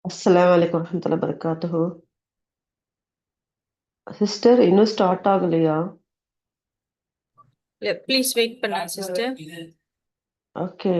Assalamu alaikum warahmatullahi wabarakatuh. Sister இன்னும் start ஆகலையா? Yeah, please wait பண்ணுங்க sister. Okay.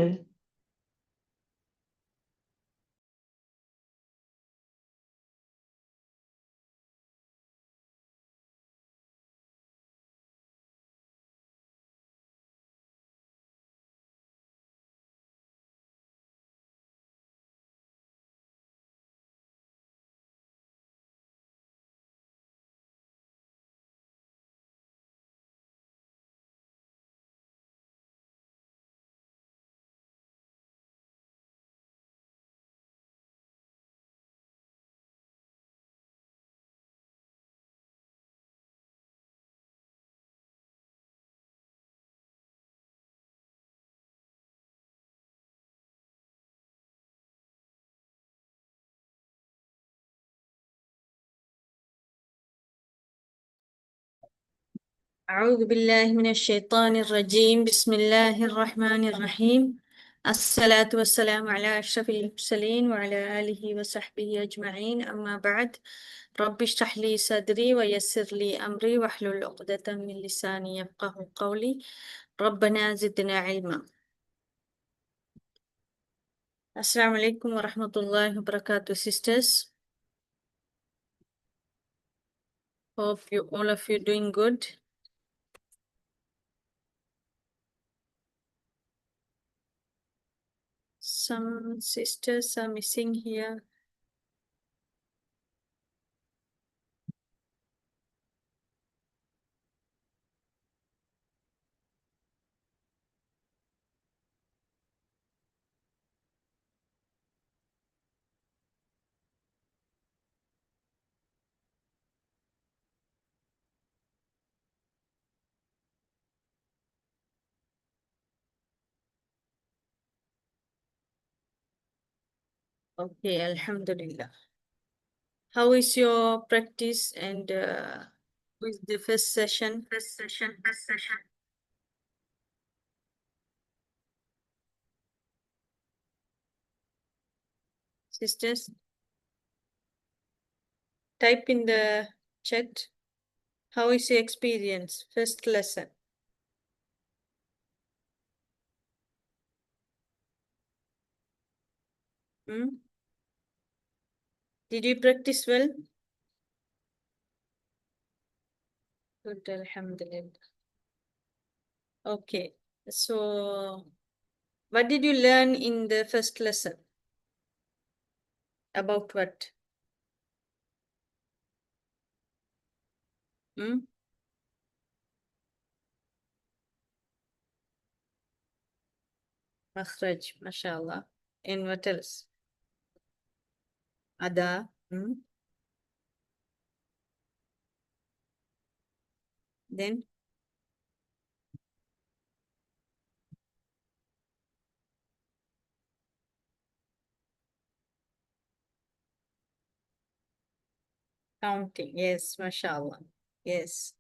أعوذ بالله من الشيطان الرجيم. بسم الله الرحمن الرحيم. الصلاة والسلام على أشرف المرسلين وعلى آله وصحبه أجمعين. أما بعد، رب اشرح لي صدري ويسر لي أمري واحلل عقدة من لساني يفقه قولي. ربنا زدنا علما. السلام عليكم ورحمة الله وبركاته sisters. Hope all of you doing good. Some sisters are missing here. Okay, Alhamdulillah. How is your practice and with the first session? Sisters, type in the chat. How is your experience? First lesson. Did you practice well? Good, Alhamdulillah. Okay, so what did you learn in the first lesson? About what? Makhraj, mashallah. And what else? Ada. Then counting. Yes, mashallah. Yes.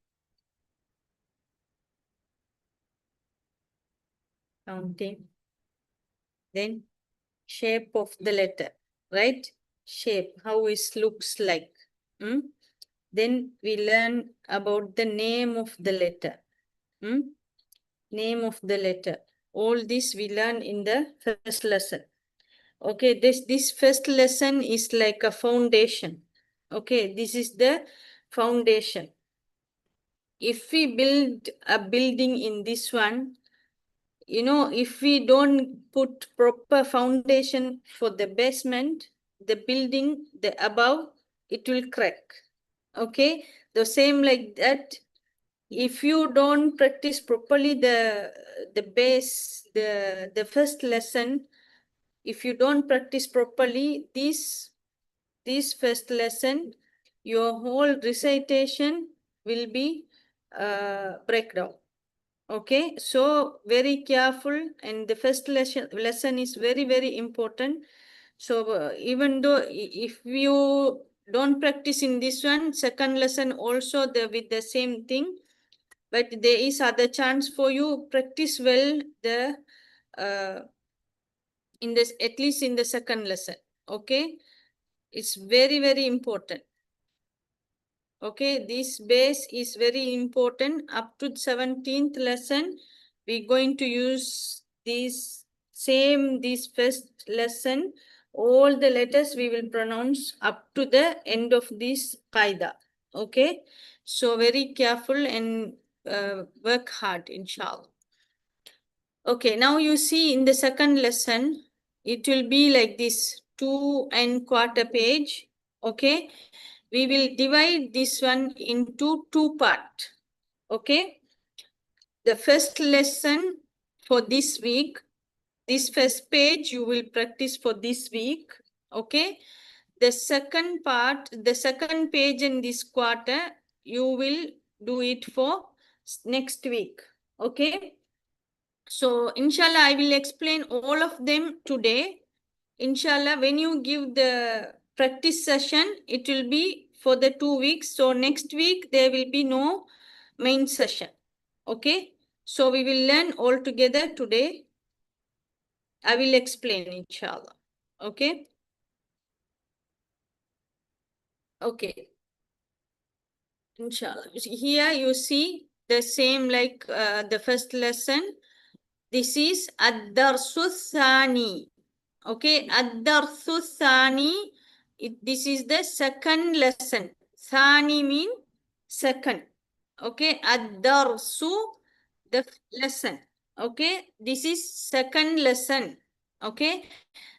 Counting. Then shape of the letter, right? Shape, how it looks like. Then we learn about the name of the letter. Name of the letter. All this we learn in the first lesson. Okay, this first lesson is like a foundation. Okay, this is the foundation. If we build a building in this one, you know, if we don't put proper foundation for the basement, the building, the above, it will crack. Okay, the same like that. If you don't practice properly the base, the first lesson, if you don't practice properly this first lesson, your whole recitation will be breakdown. Okay, so very careful, and the first lesson is very, very important. So even though if you don't practice in this one, second lesson also with the same thing, but there is other chance for you practice well the in this, at least in the second lesson. Okay, It's very, very important. Okay, this base is very important. Up to 17th lesson, we're going to use this first lesson. All the letters we will pronounce up to the end of this Qaidah. Okay, so very careful and work hard, inshallah. Okay, now you see in the second lesson, it will be like this, 2¼ page. Okay, we will divide this one into two parts. Okay, the first lesson for this week, this first page you will practice for this week. Okay, the second part, the second page in this quarter, you will do it for next week. Okay, so inshallah I will explain all of them today. Inshallah, when you give the practice session, it will be for the 2 weeks. So next week, there will be no main session. Okay. So we will learn all together today. I will explain, inshallah. Okay. Okay. Inshallah. Here you see the same like the first lesson. This is ad-darsu thani. Okay, ad-darsu thani. This is the second lesson. Thani mean second. Okay, ad-darsu, the lesson. Okay, this is second lesson. Okay,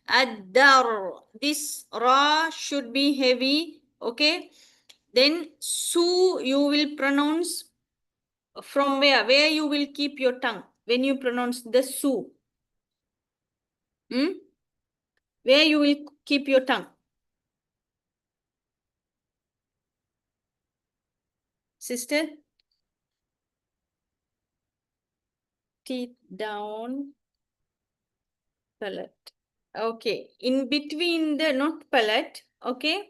ad-dar. This ra should be heavy. Okay, then su you will pronounce from where? Where you will keep your tongue when you pronounce the su? Where you will keep your tongue? Sister? Teeth down, palate. Okay. In between the, not palate, okay?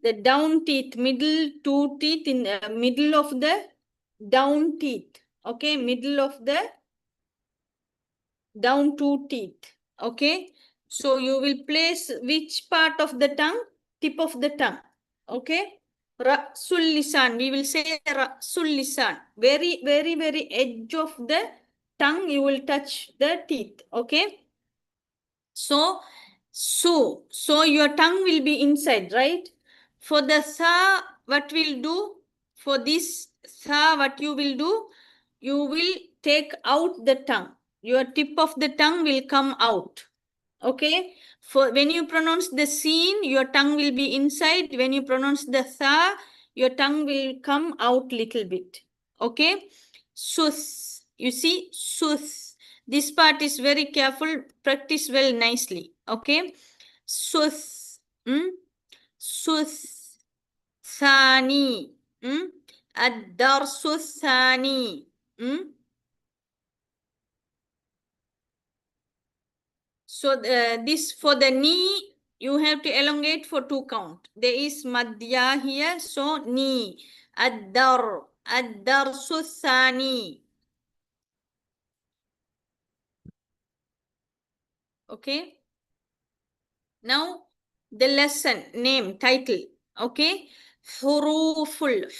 The down teeth, middle two teeth in the middle of the down teeth. Okay, middle of the down two teeth. Okay. So you will place which part of the tongue? Tip of the tongue. Okay. Ra'sul lisan. We will say Ra'sul lisan. Very, very, very edge of the tongue you will touch the teeth. Okay. So your tongue will be inside, right? For the sa, what will do? For this sa, what you will do? You will take out the tongue. Your tip of the tongue will come out. Okay. For when you pronounce the sin, your tongue will be inside. When you pronounce the sa, your tongue will come out little bit. Okay. Sus. You see, sus. This part is very careful. Practice well nicely. Okay. Sus. Sus. Thani. Ad-darsu thani. So this for the knee, you have to elongate for 2 count. There is madhya here, so knee. Ad-darsu thani. Okay. Now the lesson name title. Okay. Huruful.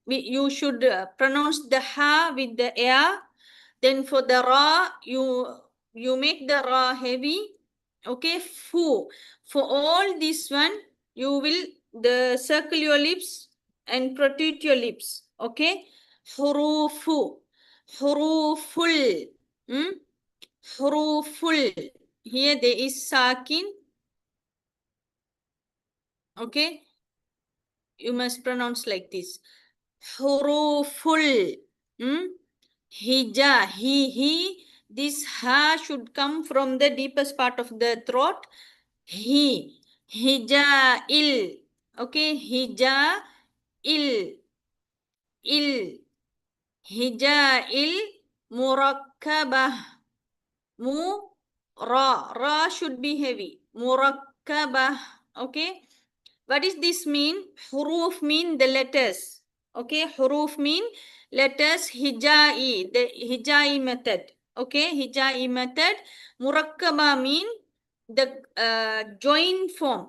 You should pronounce the ha with the air. Then for the ra, you make the ra heavy. Okay, fu. For all this one, you will circle your lips and protrude your lips. Okay, hurufu, huruful, huruful. Here there is sakin. Okay, you must pronounce like this. Huruful. Hija, he. This ha should come from the deepest part of the throat. He. Hija il. Okay, hija il. Hija il murakkabah. Ra should be heavy. Murakkabah. Okay. What does this mean? Huruf mean the letters. Okay, huruf mean letters. Hijai, the hijai method. Okay, hijai method. Murakkaba mean the join form.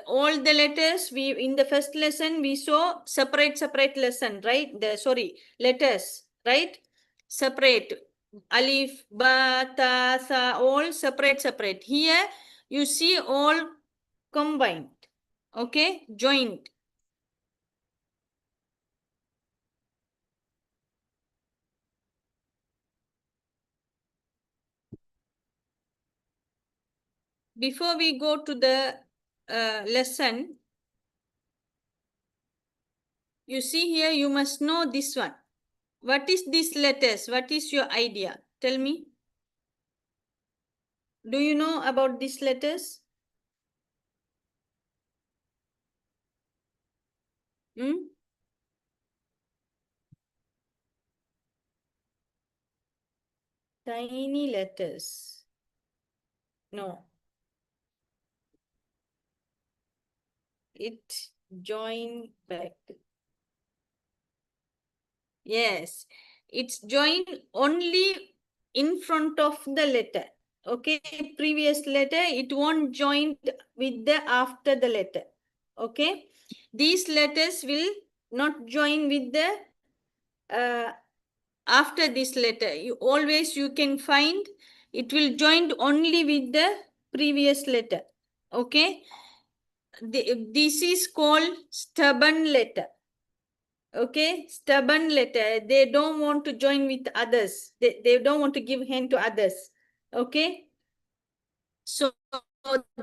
All the letters we in the first lesson we saw separate lesson, right? Letters, right? Separate. Alif, ba, ta, sa, all separate. Here you see all combined. Okay, joined. Before we go to the lesson, you see here, you must know this one. What is these letters? What is your idea? Tell me. Do you know about these letters? Hmm? Tiny letters. No. It join back. Yes. It's joined only in front of the letter. Okay. Previous letter, it won't join with the after the letter. Okay. These letters will not join with the after this letter. You can find it will join only with the previous letter. Okay. This is called stubborn letter. Okay, stubborn letter. They don't want to join with others. They don't want to give hand to others. Okay. So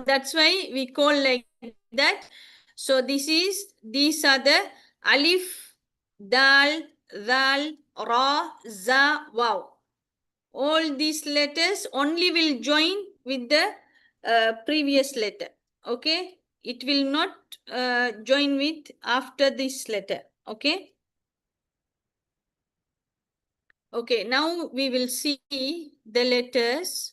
that's why we call like that. So these are the alif, dal, dal, ra, za, waw. All these letters only will join with the previous letter. Okay. It will not join with after this letter. Okay. Okay, now we will see the letters.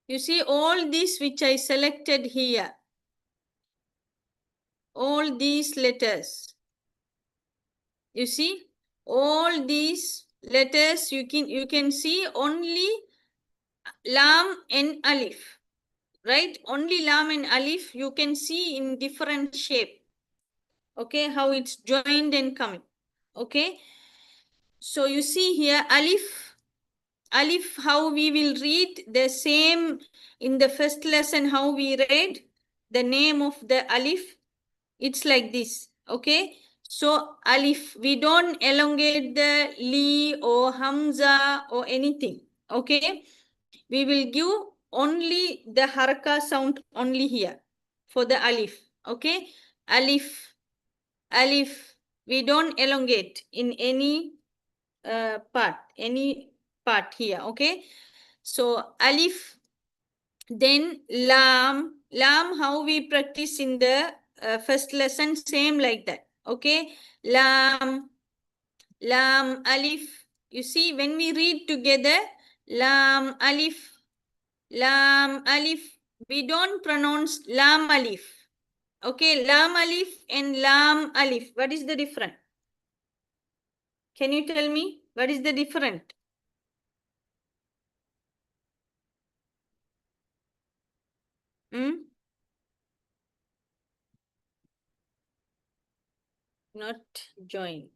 You see all these which I selected here. All these letters. You see all these letters you can see only lam and alif. Right? Only lam and alif you can see in different shape. Okay, how it's joined and coming. Okay. So you see here alif, how we will read the same in the first lesson, how we read the name of the alif. It's like this. Okay. So alif, we don't elongate the li or hamza or anything. Okay. We will give only the haraka sound only here for the alif. Okay. Alif, alif. We don't elongate in any any part here. Okay. So alif, then lam, how we practice in the first lesson, same like that. Okay. Lam, alif. You see, when we read together, lam, alif, we don't pronounce lam, alif. Okay, lam, alif and lam, alif. What is the difference? Can you tell me what is the difference? Hmm? Not join.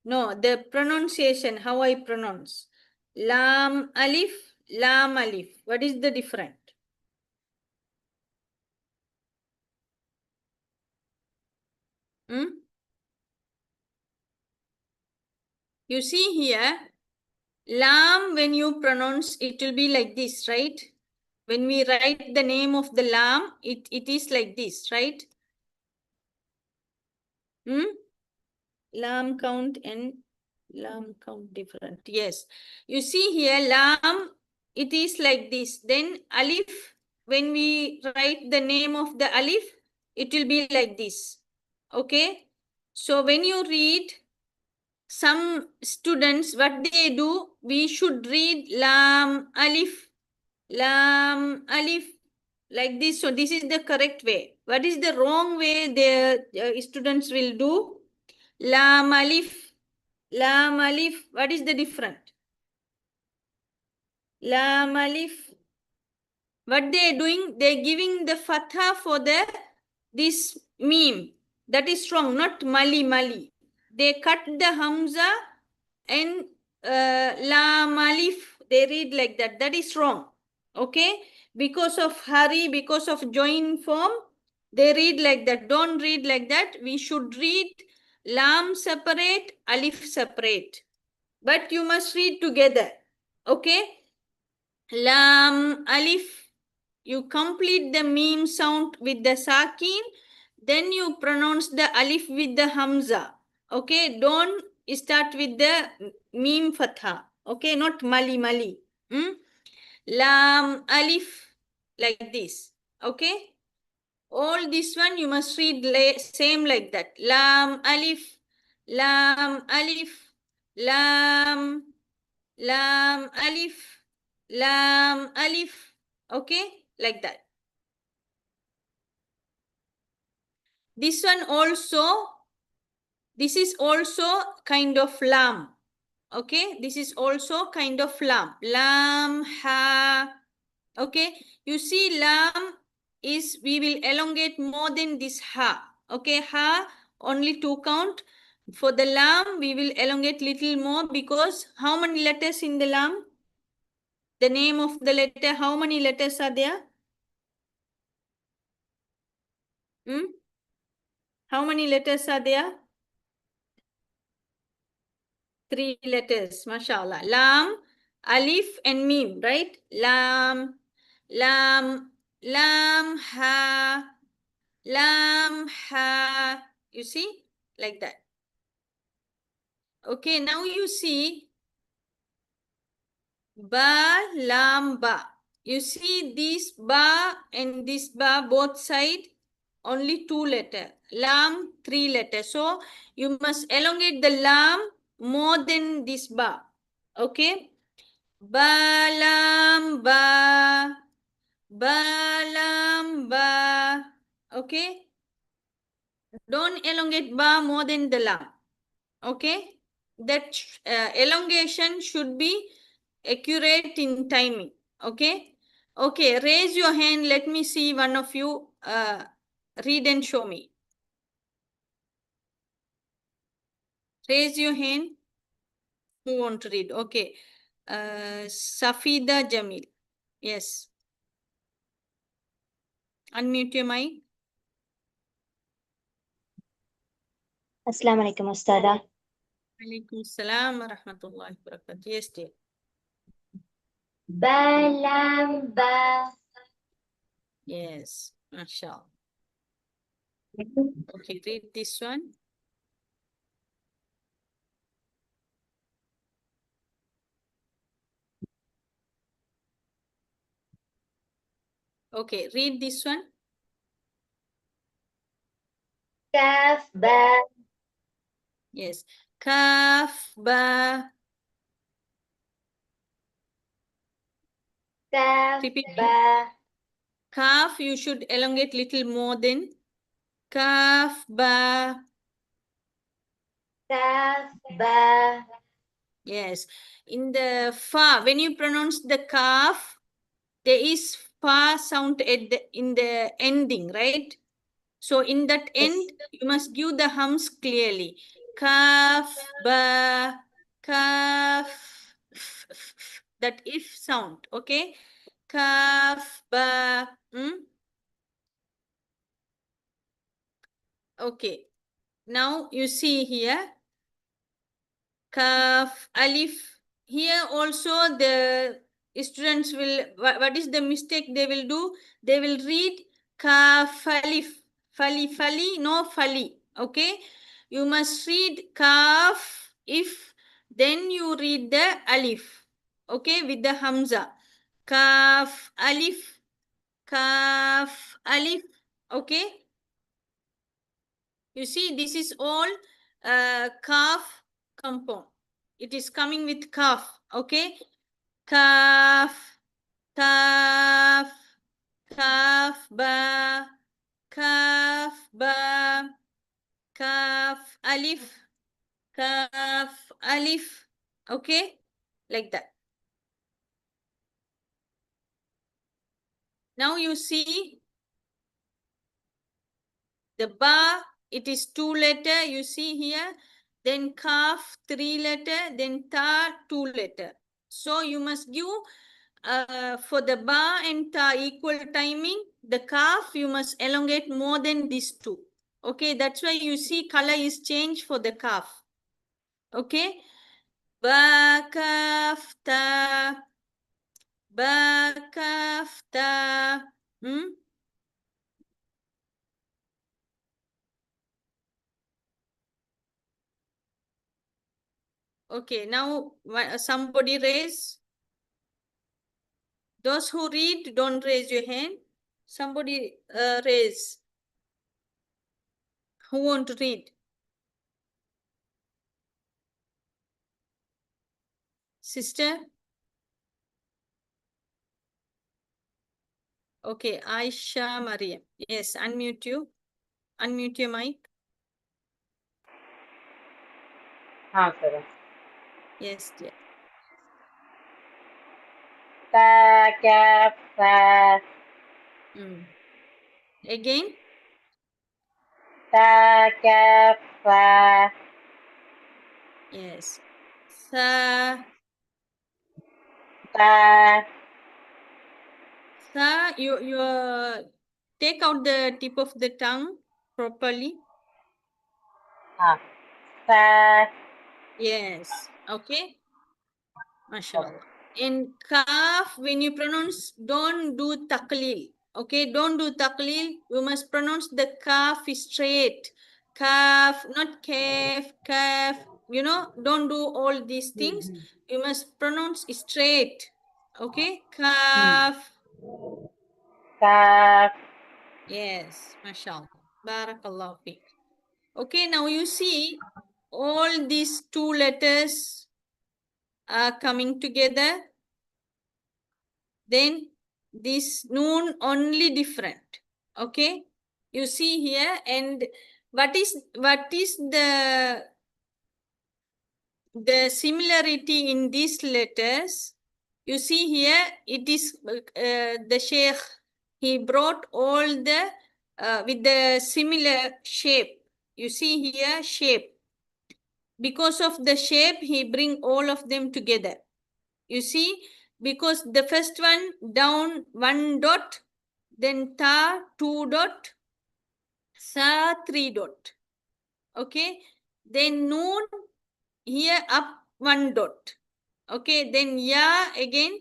No, the pronunciation, how I pronounce. Lam alif, lam alif. What is the difference? Hmm? You see here, lam, when you pronounce, it will be like this, right? When we write the name of the lam, it is like this, right? Hmm? Lam count and lam count different. Yes. You see here, lam, it is like this. Then alif, when we write the name of the alif, it will be like this. Okay. So when you read, some students, what they do, we should read lam, alif, like this. So this is the correct way. What is the wrong way the students will do? Lam, alif, lam, alif. What is the difference? Lam, alif, what they are doing, they are giving the fatha for this meme. That is wrong, not mali mali. They cut the hamza and lam alif, they read like that. That is wrong. Okay? Because of hurry, because of join form, they read like that. Don't read like that. We should read lam separate, alif separate. But you must read together. Okay? Lam alif. You complete the meme sound with the sakin, then you pronounce the alif with the hamza. Okay, don't start with the meme fatha. Okay, not mali mali. Lam alif, like this. Okay, all this one you must read same like that. Lam alif, lam alif, lam, lam alif, lam alif. Okay, like that. This one also, this is also kind of lam. Okay, this is also kind of lam. Lam, ha. Okay, you see lam is, we will elongate more than this ha. Okay, ha, only 2 count. For the lam, we will elongate little more because how many letters in the lam? The name of the letter, how many letters are there? How many letters are there? 3 letters, mashallah. Lam, alif, and mim, right? Lam, lam, lam, ha, lam, ha. You see? Like that. Okay, now you see ba, lam, ba. You see this ba and this ba both side only 2 letters. Lam, 3 letters. So you must elongate the lam more than this ba. Okay? Balamba, balamba. Okay? Don't elongate ba more than the lam. Okay? That elongation should be accurate in timing. Okay? Okay, raise your hand. Let me see one of you read and show me. Raise your hand. Who want to read? Okay. Safida Jamil. Yes. Unmute your mic. Assalamu alaikum, Ustada. Alaikum salam wa rahmatullahi wa barakatuh. Yes, dear. Balamba. Yes, mashallah. Okay, read this one. Okay, read this one. Kaf ba. Yes. Kaf ba. Kaf Repeat. ba. Kaf, you should elongate little more than kaf ba. Kaf ba. Yes. In the fa, when you pronounce the kaf, there is fa sound at in the ending, right? So in that end, you must give the hums clearly. Kaf, ba, kaf, that if sound, okay? Kaf, ba, Okay. Now you see here, kaf, alif. Here also the students will, what is the mistake they will do? They will read kaf, alif. Fali, fali, no fali. Okay? You must read kaf, if, then you read the alif. Okay? With the hamza. Kaf, alif. Kaf, alif. Okay? You see, this is all kaf compound. It is coming with kaf. Okay? Kaf, kaf, kaf, ba, kaf, ba, kaf, alif, kaf, alif. Okay? Like that. Now you see the ba, it is 2 letter, you see here. Then kaf, 3 letter, then ta, 2 letter. So you must give for the ba and ta equal timing. The kaf you must elongate more than these 2. Okay, that's why you see color is changed for the kaf. Okay, ba kaf ta, ba kaf ta. Okay, now somebody raise. Those who read, don't raise your hand. Somebody raise. Who want to read? Sister? Okay, Aisha Maria. Yes, unmute you. Unmute your mic. Sir. Yes, dear. Ta, kaf, sa, Again? ta, kaf, sa, Yes. Sa, ta, you take out the tip of the tongue properly. sa, Yes. Okay. MashaAllah. In kaf, when you pronounce, don't do taqleel. Okay, don't do taqleel. You must pronounce the kaf straight. Kaf, not kaf, kaf. You know, don't do all these things. You must pronounce straight. Okay, kaf. kaf, Yes, MashaAllah. Barakallahu fiqh. Okay, now you see all these 2 letters are coming together. Then this noon only different. Okay, you see here. And what is the similarity in these letters? You see here, it is the Sheikh, he brought all the with the similar shape. You see here shape. Because of the shape, he bring all of them together. You see, because the first one down 1 dot, then ta 2 dot, sa 3 dot. Okay, then noon here up 1 dot. Okay, then ya again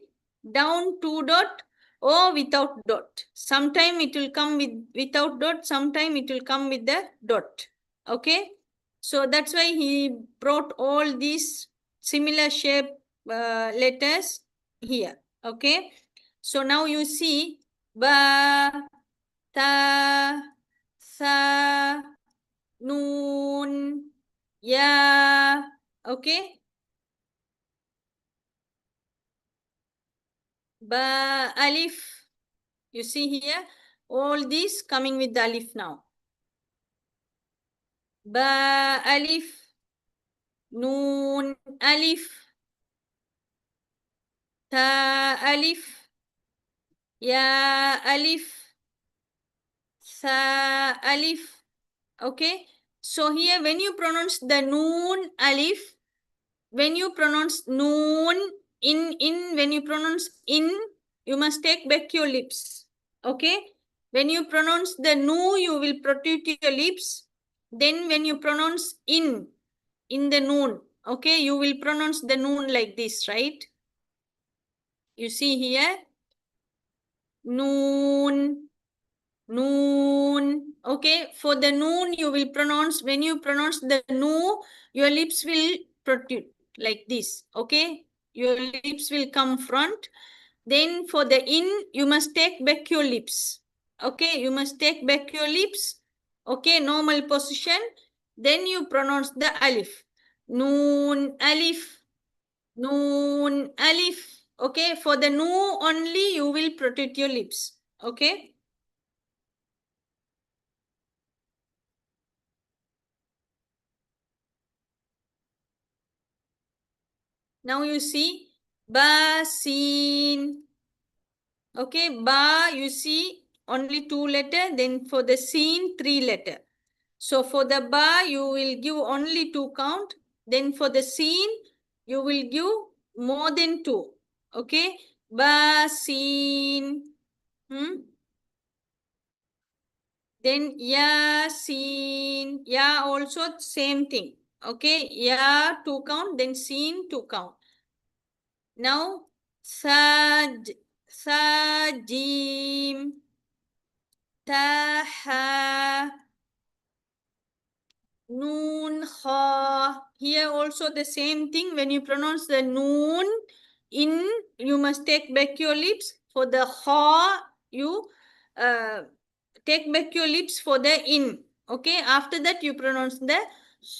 down 2 dot or without dot. Sometime it will come without dot, sometime it will come with the dot. Okay, so that's why he brought all these similar shape letters here. Okay, so now you see ba, ta, sa, noon, ya. Okay, ba, alif. You see here, all these coming with the alif now. Ba, alif, noon, alif, ta, alif, ya, alif, sa, alif. Okay, so here when you pronounce the noon, alif, when you pronounce noon, when you pronounce in, you must take back your lips. Okay, when you pronounce the nu, you will protrude your lips. Then when you pronounce in the noon, okay, you will pronounce the noon like this, right? You see here, noon, noon. Okay, for the noon, you will pronounce, when you pronounce the nu, your lips will protrude like this. Okay, your lips will come front. Then for the in, you must take back your lips. Okay, you must take back your lips. Okay, normal position. Then you pronounce the alif. Noon, alif. Noon, alif. Okay, for the nu only, you will protect your lips. Okay. Now you see ba, sin. Okay, ba, you see only 2 letter, then for the sin, 3 letter. So for the ba, you will give only 2 count. Then for the sin, you will give more than 2. Okay, ba, sin. Then ya, sin, ya also same thing. Okay, ya 2 count, then sin 2 count. Now, Saj, Sajim, Taha, Noon, Ha. Here also the same thing. When you pronounce the Noon, in, you must take back your lips. For the Ha, you take back your lips for the in. Okay, after that you pronounce the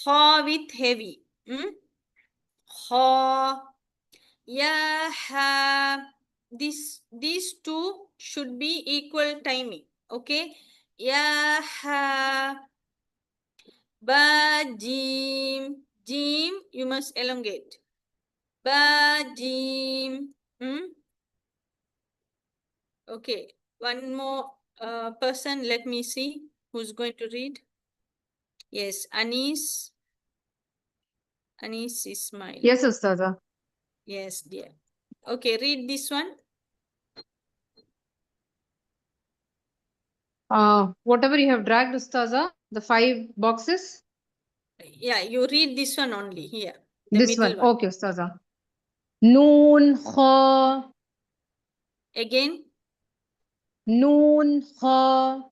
Ha with heavy. Ha. Yeah, these two should be equal timing. Okay. Yeah, ba, jim. Jim, you must elongate. Ba, jim. Okay. One more person. Let me see who's going to read. Yes, Anis. Anis Ismail. Yes, Ustaza. Yes, dear. Okay, read this one. Whatever you have dragged, Ustaza, the 5 boxes. Yeah, you read this one only here. The This middle one. one. Okay, Ustaza. Noon, Kha, Again. Noon, Kha.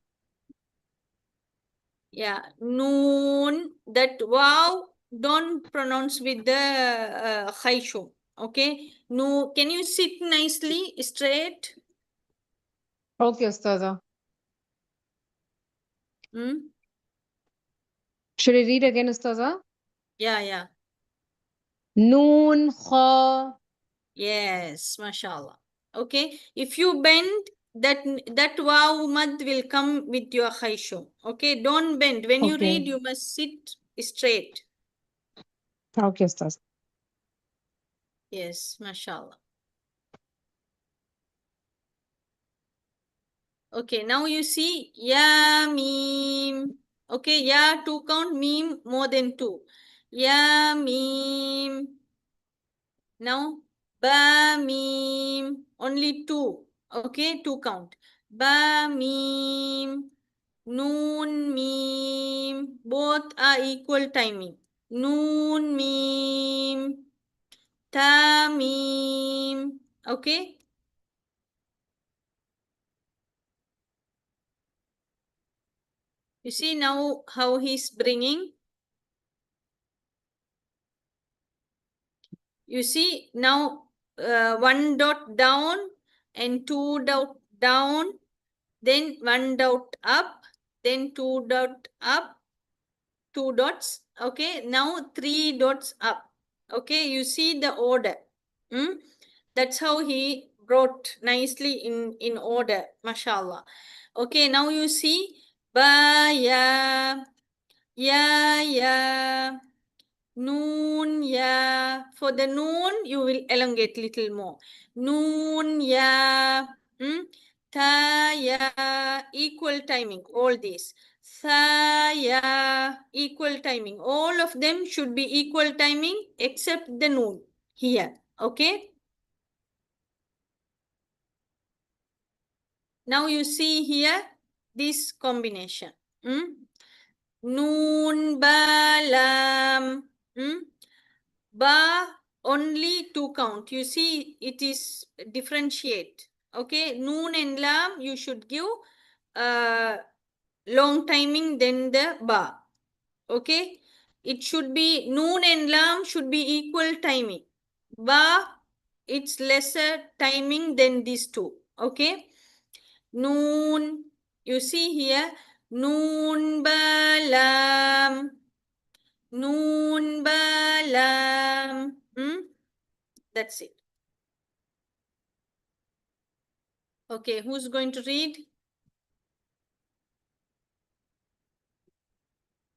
Yeah, noon. That wow, don't pronounce with the khayshu. Okay. No, can you sit nicely, straight? Okay, Ustaza. Should I read again, Ustaza? Yeah, yeah. Noon, Kha. Yes, mashallah. Okay. If you bend, that wow mad will come with your khayshu. Okay. Don't bend. When you Okay. read, you must sit straight. Okay, Ustaza. Yes, mashallah. Okay, now you see ya, meme. Okay, ya 2 count, meme more than 2. Ya, meme. Now ba, meme only 2. Okay, 2 count. Ba, meme. Noon, meme. Both are equal timing. Noon, meme. Ta, meme. Okay. You see now how he's bringing. You see now 1 dot down and 2 dot down, then 1 dot up, then 2 dot up, 2 dots. Okay, now 3 dots up. Okay, you see the order. That's how he wrote nicely in order, mashallah. Okay, now you see ba, ya, ya. Noon, ya. For the noon, you will elongate little more. Noon, ya. Ta, ya. Equal timing. All these. Sa, ya. Equal timing. All of them should be equal timing except the noon here. Okay. Now you see here this combination. Noon, ba, lam. Ba only 2 count. You see it is differentiate. Okay, noon and lam you should give long timing than the ba. Okay, it should be noon and lam should be equal timing. Ba it's lesser timing than these two. Okay, noon you see here noon ba lam. Noon ba lam. That's it. Okay, who's going to read?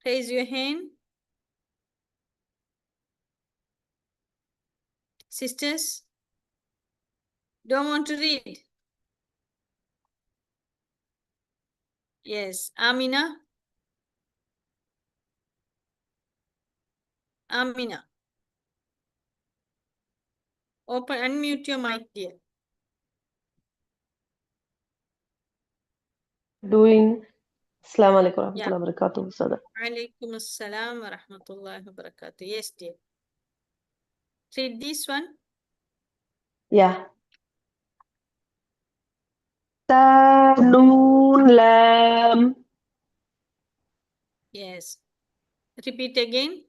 Raise your hand. Sisters, don't want to read. Yes. Amina. Amina. Open, unmute your mic, dear. Doing. Assalamu alaikum Yeah. warahmatullahi wabarakatuh, Ustazah. Alaikum assalam wa rahmatullahi wa barakatuh. Yes, dear. Read this one. Yeah. Ta, Noon, Lam. Yes. Repeat again.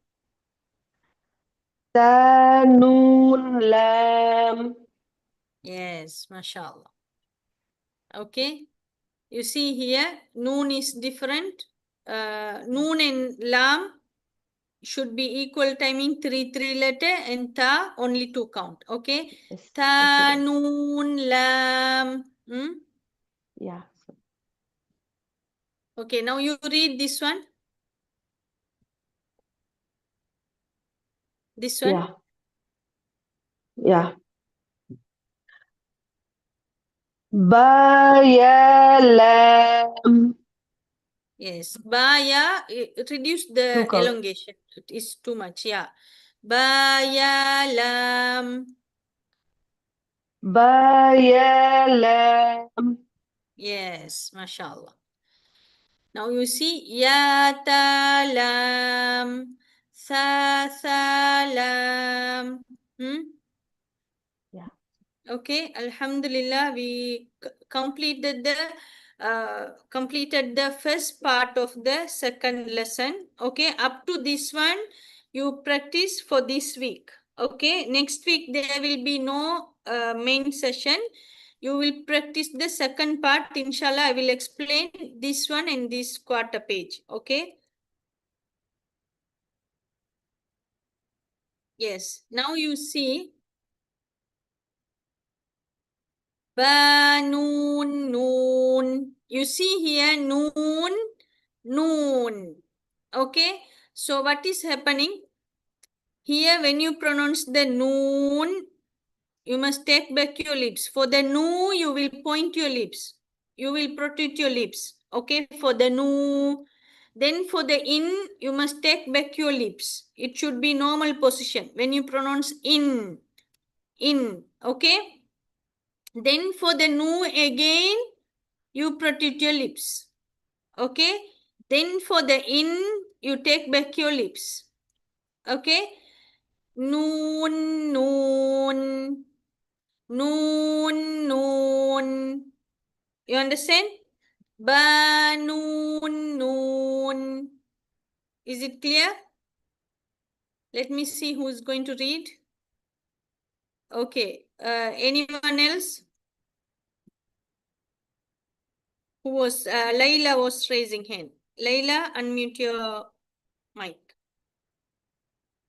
Ta, Noon, Lam. Yes, mashallah. Okay. You see here, noon is different. Noon and lam should be equal timing, three letter, and ta only 2 count. Okay. Yes. Ta, Okay. noon, lam. Yeah. Okay, now you read this one. This one. Yeah. Yeah. Ba, ya, lam. Yes. Ba, ya, reduce the 2 count. elongation. It is too much. Yeah. Ba, ya, lam. Ba, ya, lam. Yes, mashallah. Now you see ya, ta, lam, sa, lam. Yeah. Okay, Alhamdulillah, we completed the first part of the second lesson. Okay, up to this one, you practice for this week. Okay, next week there will be no main session. You will practice the second part. Inshallah, I will explain this one and this quarter page. Okay. Yes. Now you see. Ba, noon, noon. You see here, noon, noon. Okay. So what is happening? Here, when you pronounce the noon, you must take back your lips. For the no, you will point your lips. You will protect your lips. Okay, for the no. Then for the in, you must take back your lips. It should be normal position when you pronounce in. Okay. Then for the no again, you protect your lips. Okay. Then for the in, you take back your lips. Okay. Noon, noon. Noon, noon. You understand? Ba, noon, noon. Is it clear? Let me see who's going to read. Okay. Anyone else? Who was, Layla was raising hand. Layla, unmute your mic.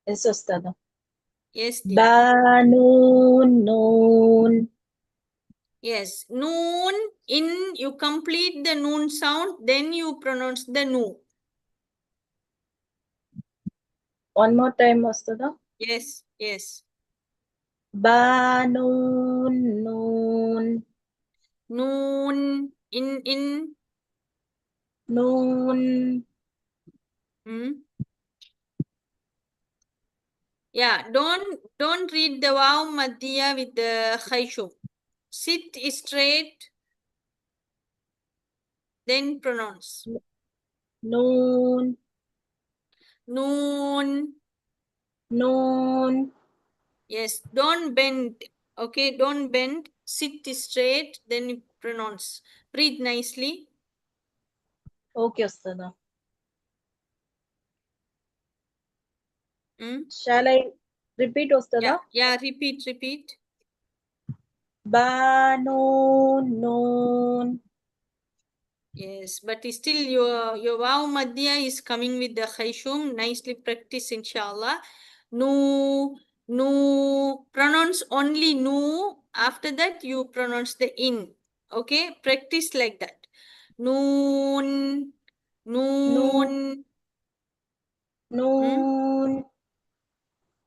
Yes, Ustada. Yes, dear. Ba, noon, noon. Yes. Noon, in, you complete the noon sound, then you pronounce the no. One more time, Ustada. Yes, yes. Ba, noon, noon. Noon, in. Noon. Yeah, don't read the wow madhiya with the khayshum. Sit straight, then pronounce. Noon. Noon. Noon. Yes, don't bend. Okay, don't bend. Sit straight, then you pronounce. Breathe nicely. Okay, Ustada. Mm? Shall I repeat, Ustada? Yeah, repeat. Ba, noon, noon. Yes, but still your wow madhya is coming with the khayshum. Nicely practice, inshallah. No, no. Pronounce only no. After that, you pronounce the in. Okay, practice like that. Noon, Noon. noon. Noon.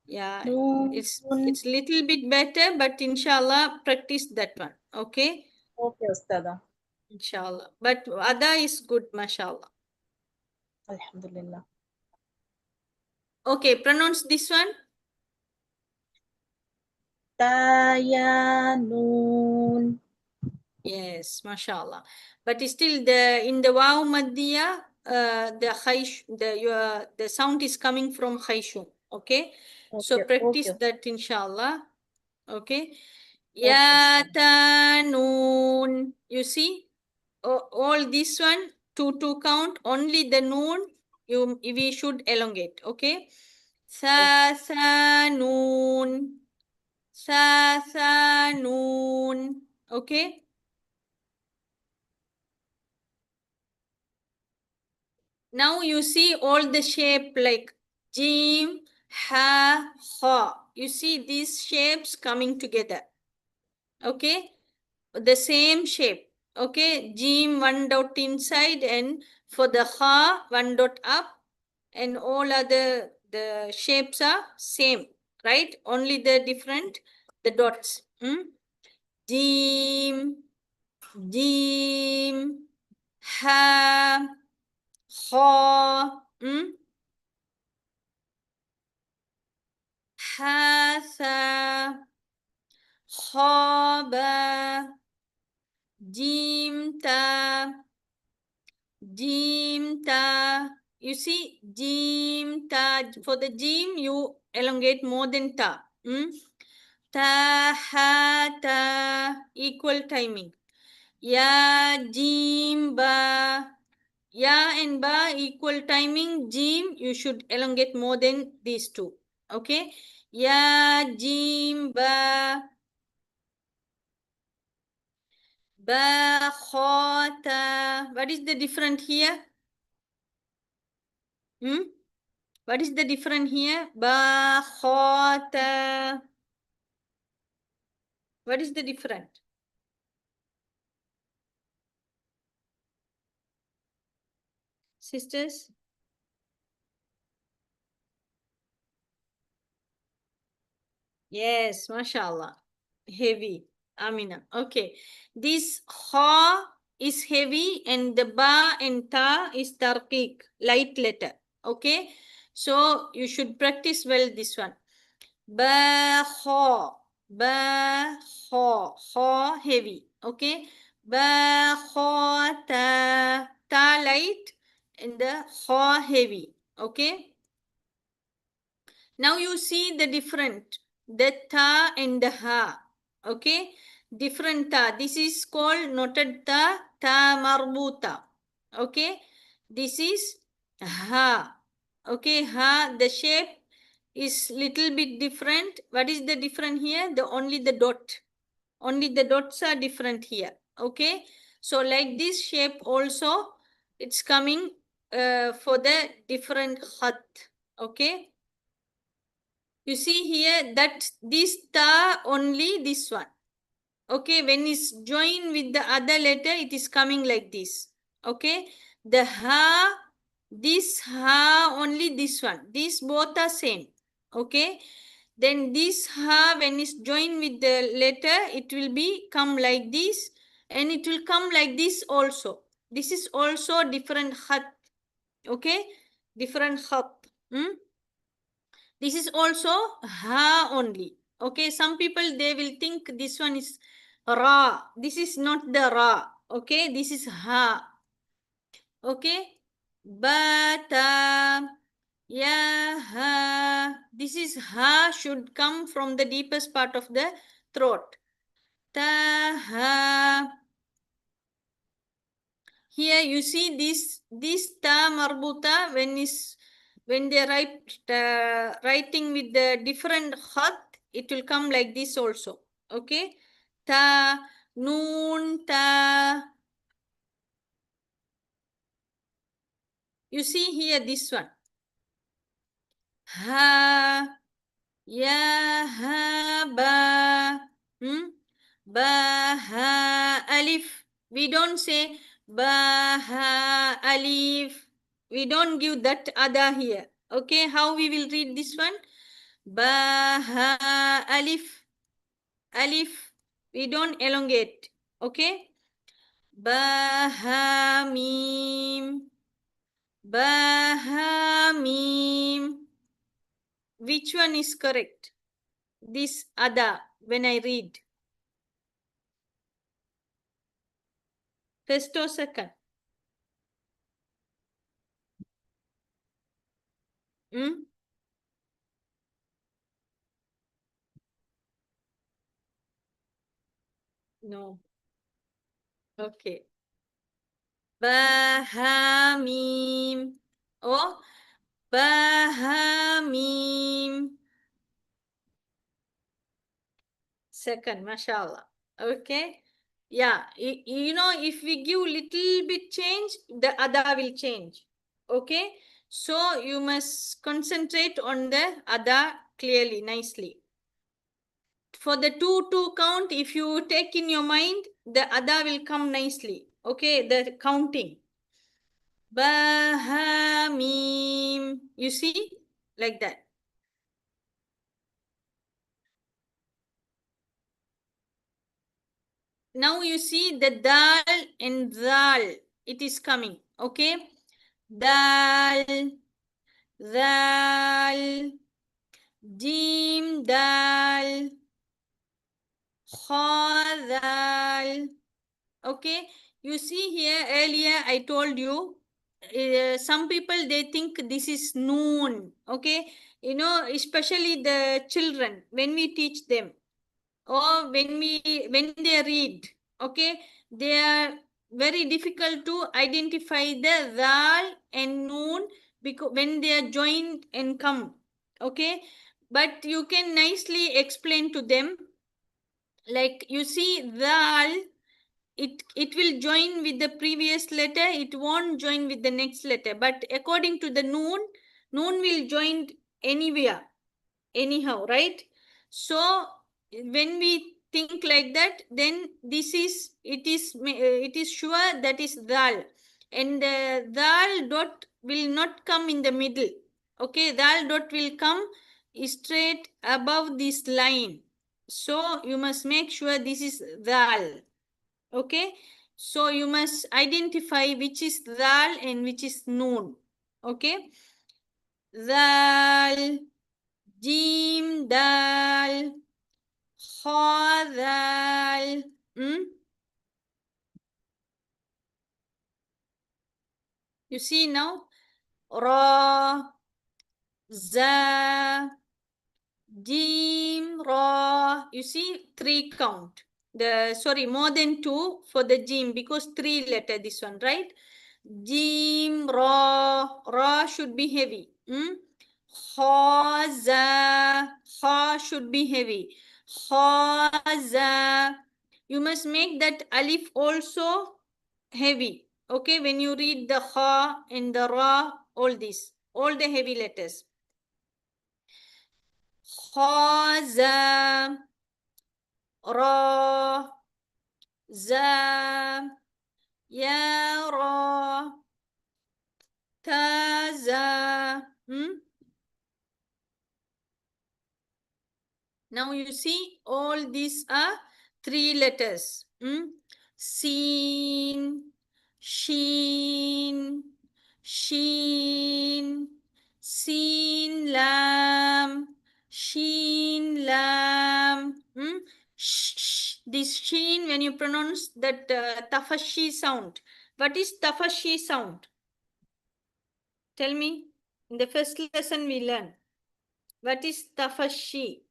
Yeah, Noon. it's little bit better, but inshallah practice that one. Okay. Okay, Ustada. Inshallah. But Ada is good, mashallah. Alhamdulillah. Okay, pronounce this one. Ta, ya, noon. Yes, mashallah. But still in the waw maddiya, the sound is coming from khayshu. Okay? So Okay, practice okay. that inshallah. Okay. Okay, Ya Ustad. ta noon. You see? All this one, 2 count, only the noon we should elongate. Okay? Sa sa noon. Sa sa noon. Okay? Now you see all the shape like jim, ha, ha. You see these shapes coming together. Okay? The same shape. Okay? Jim, 1 dot inside, and for the ha, 1 dot up, and all other the shapes are same. Right? Only the different, the dots. Jim, jim, ha, ha. Hasa, khaba, jimta, jimta. You see, jimta. For the jim, you elongate more than ta. Ta, ha, ta. Equal timing. Ya, jim, ba. Ya and ba equal timing. Jim, you should elongate more than these two. Okay? Ya, jim, ba. Ba, kha, ta. What is the different here? What is the different here? Ba, kha, ta. What is the different? Sisters? Yes, mashallah. Heavy. Amina. Okay. This kha is heavy and the ba and ta is tarqiq, light letter. Okay. So you should practice well this one. Ba kha. Ba kha. Kha heavy. Okay. Ba kha ta. Ta light and the kha heavy. Okay. Now you see the different, the ta and the ha. Okay, different ta. This is called noted ta, ta marbuta. Okay, this is ha. Okay, ha. The shape is little bit different. What is the different here? The only the dot. Only the dots are different here. Okay, so like this shape also, it's coming for the different khat. Okay. You see here that this ta only this one. Okay, when it's joined with the other letter, it is coming like this. Okay, the ha, this ha only this one. These both are same. Okay, then this ha when it's joined with the letter, it will be come like this, and it will come like this also. This is also different khat. Okay, different khat. This is also ha only. Okay, some people they will think this one is ra. This is not the ra. Okay, this is ha. Okay, bata, ya, ha. This is ha should come from the deepest part of the throat. Ta, ha. Here you see this ta marbuta when they writing with the different khat, it will come like this also. Okay, ta, noon, ta. You see here this one. Ha, ya, ha, ba. Ba, ha, alif. We don't say ba, ha, alif. We don't give that ada here. Okay, how we will read this one? Ba, ha, alif. Alif. We don't elongate. Okay. Ba, ha, mim. Ba, ha, mim. Which one is correct? This ada, when I read. First or second? Hmm? No. Okay. Ba, ha, mim. Oh, ba, ha, mim. Second, mashallah. Okay. Yeah, you know, if we give little bit change, the ada will change. Okay. So you must concentrate on the ada clearly, nicely. For the 2 count, if you take in your mind, the ada will come nicely. Okay, the counting. Ba, ha, mim. You see? Like that. Now you see the dal and zal. It is coming. Okay. Dal, zal, jim, dal, kha, dal. Okay. You see here earlier I told you, some people they think this is noon. Okay. You know, especially the children, when we teach them, or when they read, okay, they are very difficult to identify the zal and noon, because when they are joined and come, okay, but you can nicely explain to them, like you see zal, it will join with the previous letter, it won't join with the next letter, but according to the noon will join anywhere, anyhow, right? So when we think like that, then this is, it is sure that is dal, and dal dot will not come in the middle. Okay, dal dot will come straight above this line, so you must make sure this is dal. Okay, so you must identify which is dal and which is noon. Okay, dal, jim, dal, kha, dal. You see now? Ra, za, jim, ra. You see 3 count. Sorry, more than 2 for the jim, because 3 letter this one, right? Jim, ra should be heavy. Kha, za, kha should be heavy. Kha, za. You must make that alif also heavy. Okay, when you read the kha and the ra, all this, all the heavy letters. Kha, za, ra, za, ya, ra, ta, za. Now you see all these are 3 letters. Seen, sheen, sheen, seen, lam, sheen, lam. This sheen, when you pronounce that tafashi sound. What is tafashi sound? Tell me. In the first lesson we learned. What is tafashi?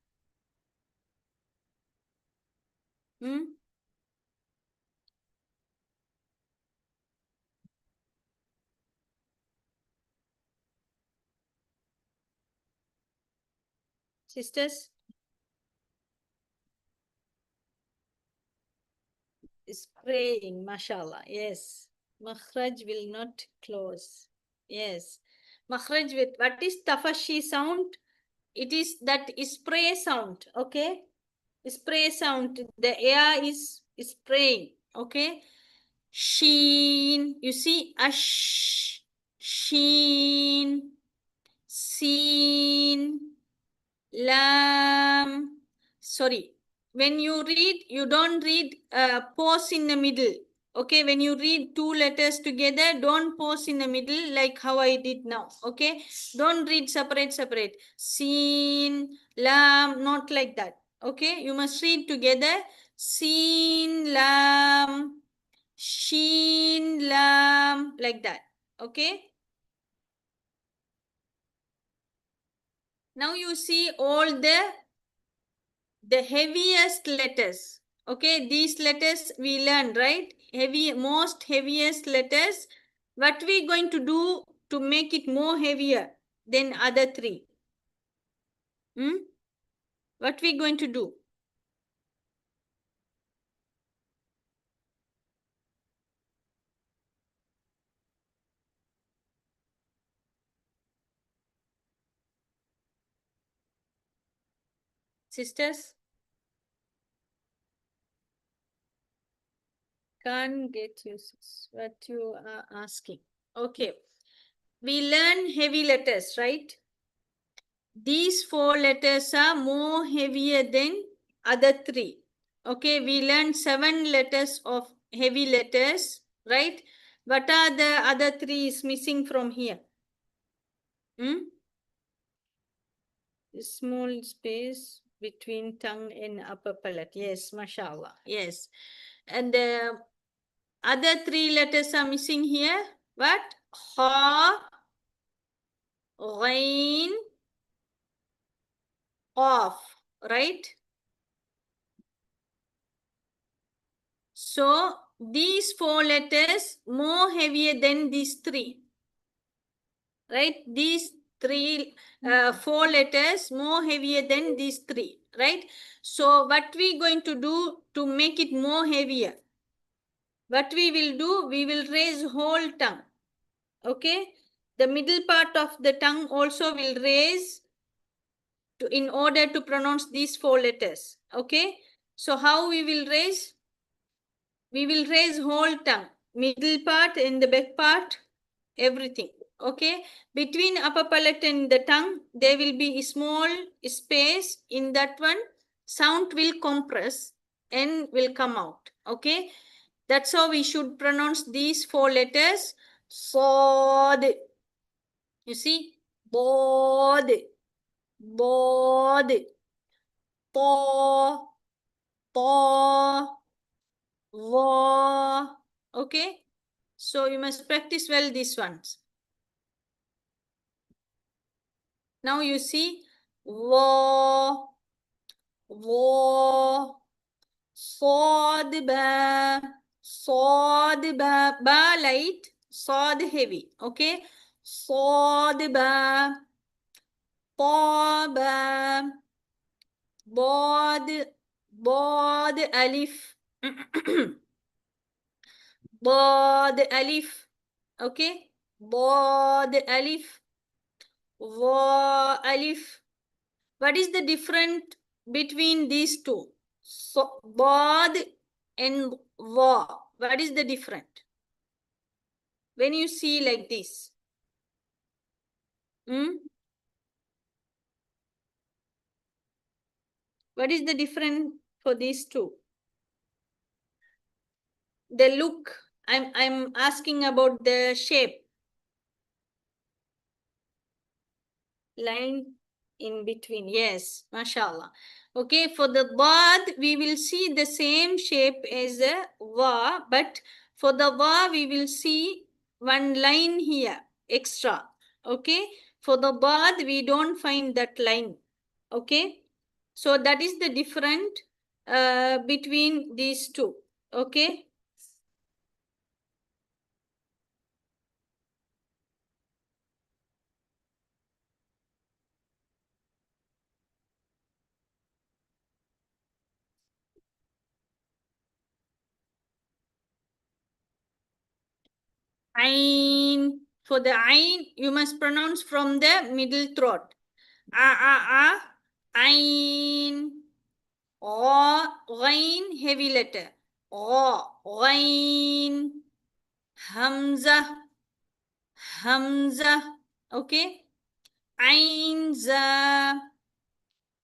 Sisters? Spraying, mashallah. Yes. Makhraj will not close. Yes. Makhraj with, what is tafashi sound? It is that spray sound. Okay. Spray sound. The air is spraying. Okay. Sheen. You see, ash, sheen, seen, lam. Sorry. When you read, you don't read pause in the middle. Okay, when you read two letters together, don't pause in the middle like how I did now. Okay, don't read separate. Sin, lam, not like that. Okay, you must read together. Sin, lam, sheen, lam, like that. Okay. Now you see all the heaviest letters. Okay, these letters we learned, right? Most heaviest letters. What we going to do to make it more heavier than other three? What we going to do? Sisters? Can't get you what you are asking. Okay. We learn heavy letters, right? These four letters are more heavier than other three. Okay, we learned 7 letters of heavy letters, right? What are the other three is missing from here? Small space between tongue and upper palate. Yes, mashallah. Yes. And the other 3 letters are missing here. What? Ha, ghain, qaf, right? So these 4 letters more heavier than these 3. Right? These 4 letters more heavier than these 3. Right? So what we going to do to make it more heavier? What we will do? We will raise whole tongue. Okay? The middle part of the tongue also will raise in order to pronounce these 4 letters. Okay? So how we will raise? We will raise whole tongue, middle part and the back part, everything. Okay, between upper palate and the tongue, there will be a small space. In that one, sound will compress and will come out. Okay, that's how we should pronounce these 4 letters. Sod. You see, bod, bod, po, po, wa. Okay, so you must practice well these ones. Now you see wa, wa, sad ba, ba light, sad heavy. Okay, sad ba, ta ba, bod, bod alif. Bod alif. Okay, bod alif, wa alif. What is the difference between these two? So, bod and wa. What is the difference? When you see like this. What is the difference for these two? The look. I'm asking about the shape. Line in between. Yes, mashallah. Okay, for the dad, we will see the same shape as the wa, but for the wa, we will see one line here extra. Okay, for the dad, we don't find that line. Okay, so that is the difference between these two. Okay. Ain. For the ain, you must pronounce from the middle throat. Ain. O, ghain, heavy letter. O, ghain. Hamza. Hamza. Okay. Ain, za.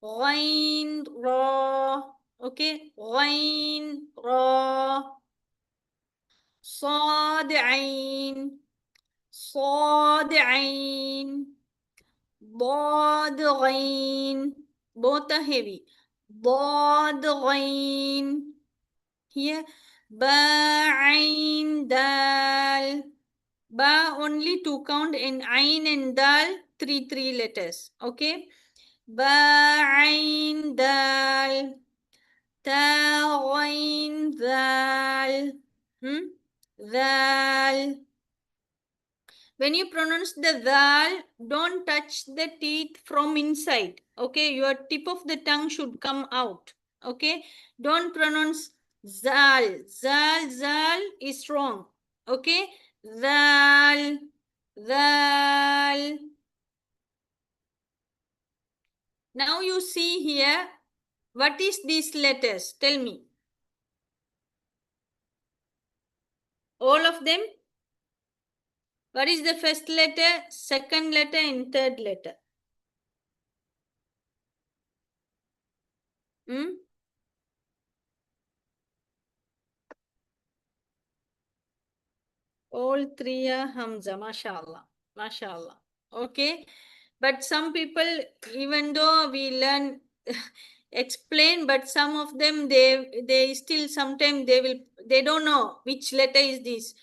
Ghain, ra. Okay. Ghain, ra. صاد عين صاد عين ضاد غين. Both are heavy. ضاد غين. Here ba ain dal. Ba only 2 count, and ain and dal 3 letters. Okay. Ba ain dal. Ta ghain dal. Dal. When you pronounce the dal, don't touch the teeth from inside. Okay, your tip of the tongue should come out. Okay, don't pronounce zal. Zal is wrong. Okay, dal, dal. Now you see here, what is these letters? Tell me. All of them? What is the first letter, second letter, and third letter? All 3 are Hamza, mashallah, mashallah. Okay, but some people, even though we learn, explain, but some of them, they still sometimes they don't know which letter is this.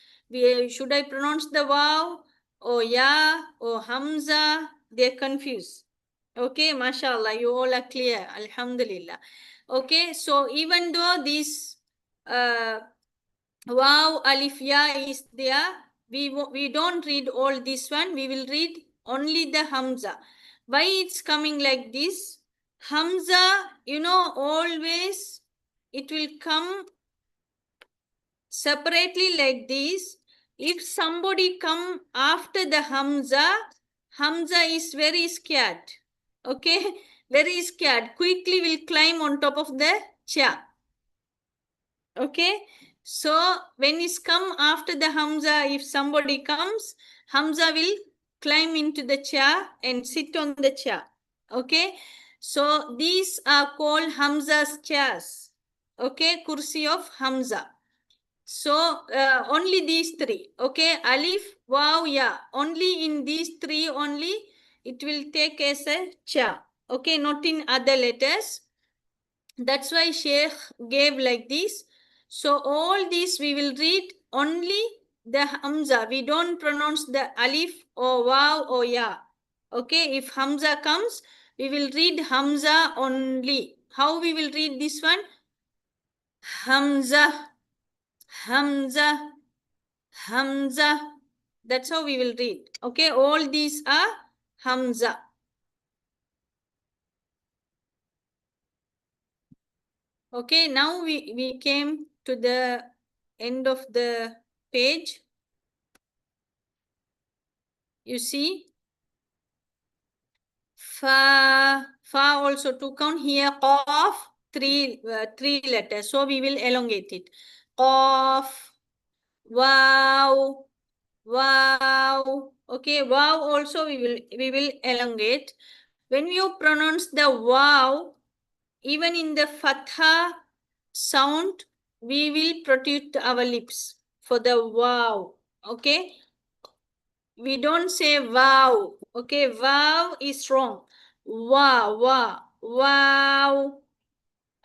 Should I pronounce the waw or ya or Hamza? They're confused. Okay, mashallah, you all are clear, alhamdulillah. Okay, so even though this Wow, alif ya is there. We don't read all this one. We will read only the Hamza. Why it's coming like this? Hamza, you know, always it will come separately like this. If somebody come after the Hamza, Hamza is very scared. Okay, very scared. Quickly will climb on top of the cha. Okay, so when it's come after the Hamza, if somebody comes, Hamza will climb into the chair and sit on the chair. Okay, so these are called Hamza's chairs. Okay, kursi of Hamza. So only these 3. Okay, alif, waw, ya. Only in these 3 only it will take as a chair. Okay, not in other letters. That's why Sheikh gave like this. So all these we will read only the Hamza. We don't pronounce the alif or waw or ya. Okay, if Hamza comes, we will read Hamza only. How we will read this one? Hamza, Hamza, Hamza. That's how we will read. Okay, all these are Hamza. Okay, now we came to the end of the page. You see, fa also 2 count here. Qaf 3 letters, so we will elongate it. Qaf, wow, wow. Okay, wow also we will elongate. When you pronounce the wow, even in the fatha sound, we will protrude our lips for the wow. Okay, we don't say wow. Okay, wow is wrong. Wow, wow, wow.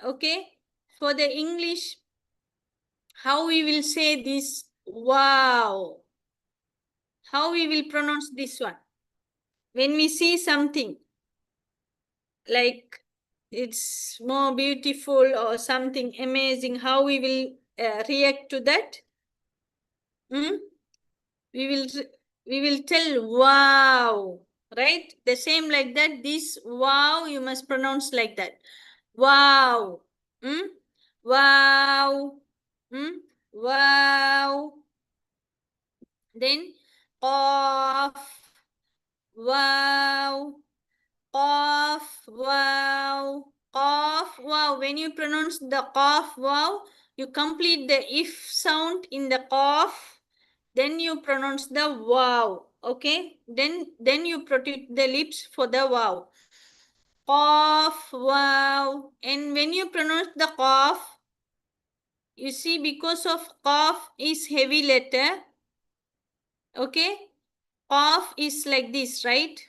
Okay, for the English, how we will say this wow? How we will pronounce this one? When we see something like it's more beautiful or something amazing, how we will react to that? We will tell wow, right? The same like that. This wow you must pronounce like that. Wow. Wow. Wow. Then qaf. Wow. Qaf. Wow. Qaf. Wow. When you pronounce the qaf wow, you complete the if sound in the qaf. Then you pronounce the wow. Okay. Then you protrude the lips for the wow. Qaf, wow. And when you pronounce the qaf, You see, because of qaf is heavy letter. Okay. Qaf is like this, right?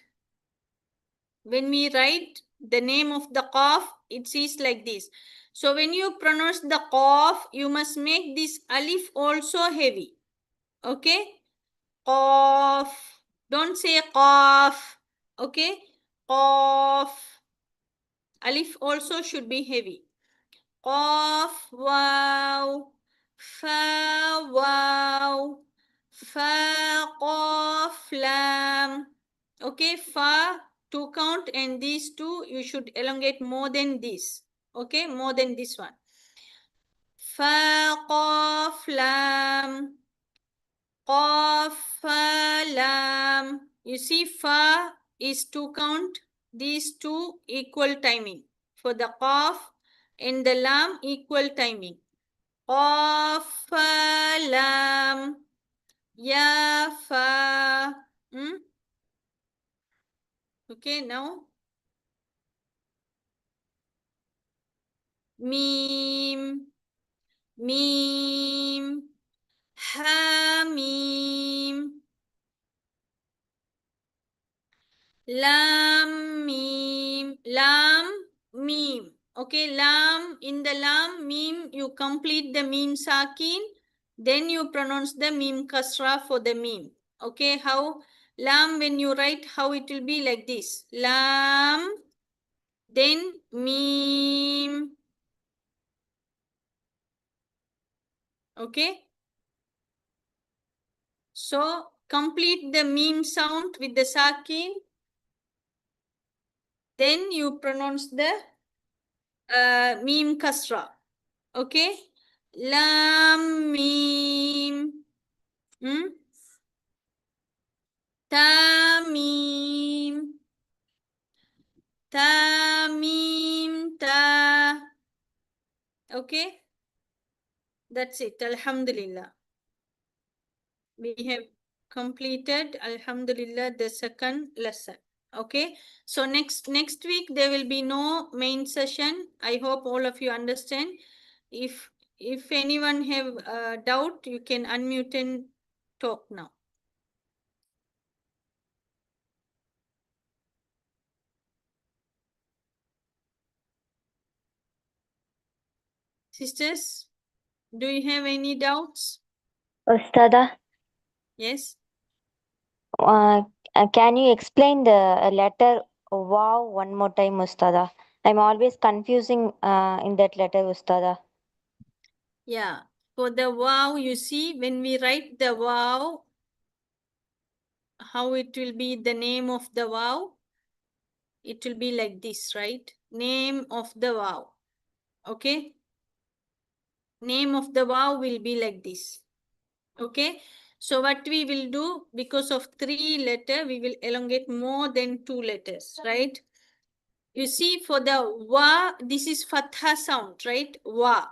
When we write the name of the qaf, it is like this. So when you pronounce the qaf, you must make this alif also heavy. Okay. Qaf. Don't say qaf. Okay. Qaf. Alif also should be heavy. Qaf, wow, fa, wow, fa, qaf, lam. Okay, fa, two count, and these two you should elongate more than this. Okay, more than this one. Fa, qaf, lam. Qaf, fa, lam. You see, fa is two count. These two equal timing. For the qaf and the lam, equal timing. Qaf, fa, lam. Ya, fa. Okay, now. Mim. Mim. Ha, mim. Lam, mim, lam, mim. Okay, lam, in the lam, mim, you complete the mim sakin, then you pronounce the mim kasra for the mim. Okay, how? Lam, when you write, how it will be like this. Lam, then mim. Okay. So, complete the mim sound with the sakin. Then you pronounce the mim kasra. Okay. Lam mim. Ta mim. Ta mim ta. Okay. That's it. Alhamdulillah. We have completed, Alhamdulillah, the second lesson. Okay. So next week there will be no main session. I hope all of you understand. If anyone have a doubt, you can unmute and talk now. Sisters, do you have any doubts? Ustada, Yes. can you explain the letter wow one more time, Ustada? I'm always confusing in that letter, Ustada. Yeah. For the wow, you see, when we write the wow, how it will be the name of the wow? It will be like this, right? Name of the wow. Okay. Name of the wow will be like this. Okay. So what we will do, because of 3 letters, we will elongate more than 2 letters, right? You see, for the wa, this is fatha sound, right? Wa.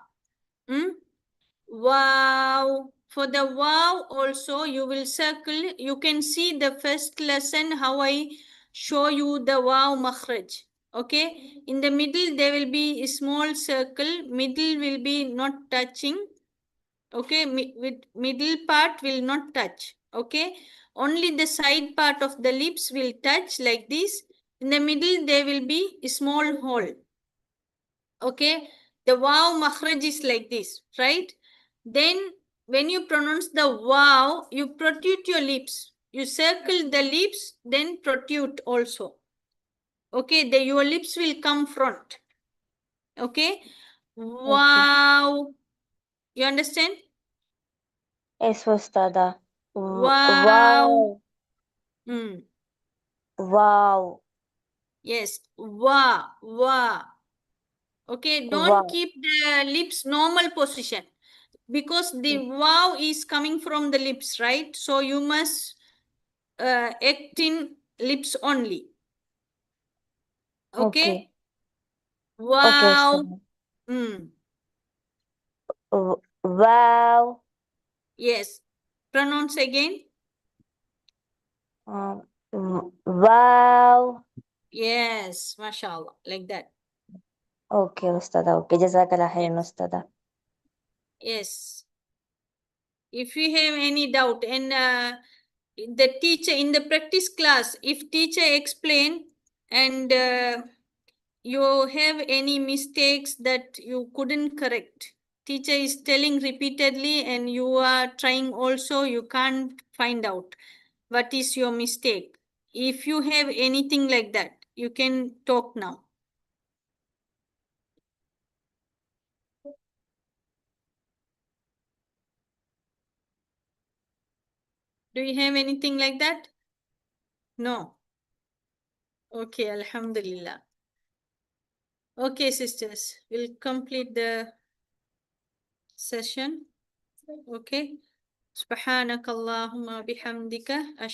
Wow. For the wow also, you will circle. You can see the first lesson, how I show you the wow makhraj. Okay. In the middle, there will be a small circle. Middle will be not touching. Okay. With middle part will not touch. Okay. Only the side part of the lips will touch like this. In the middle, there will be a small hole. Okay. The wow makhraj is like this, right? Then when you pronounce the wow, you protrude your lips. You circle the lips, then protrude also. Okay, your lips will come front. Okay. Wow. You understand? Yes, Ustada. Wow. Wow. Mm. Wow. Yes. Wow. Wow. Okay, don't Wow. keep the lips normal position, because the wow is coming from the lips, right? So you must act in lips only. Okay. Okay. Okay, Wow. Ustada. Mm. Wow. Yes. Pronounce again. Wow. Yes. MashaAllah. Like that. Okay, Ustada. Okay, Jazakallah khairan, Yes. Ustada. Yes. If you have any doubt, and the teacher in the practice class, if teacher explain and you have any mistakes that you couldn't correct, teacher is telling repeatedly and you are trying also, you can't find out what is your mistake. If you have anything like that, you can talk now. Do you have anything like that? No. Okay, Alhamdulillah. Okay, sisters, we'll complete the session. Okay. سبحانك اللهم بحمدك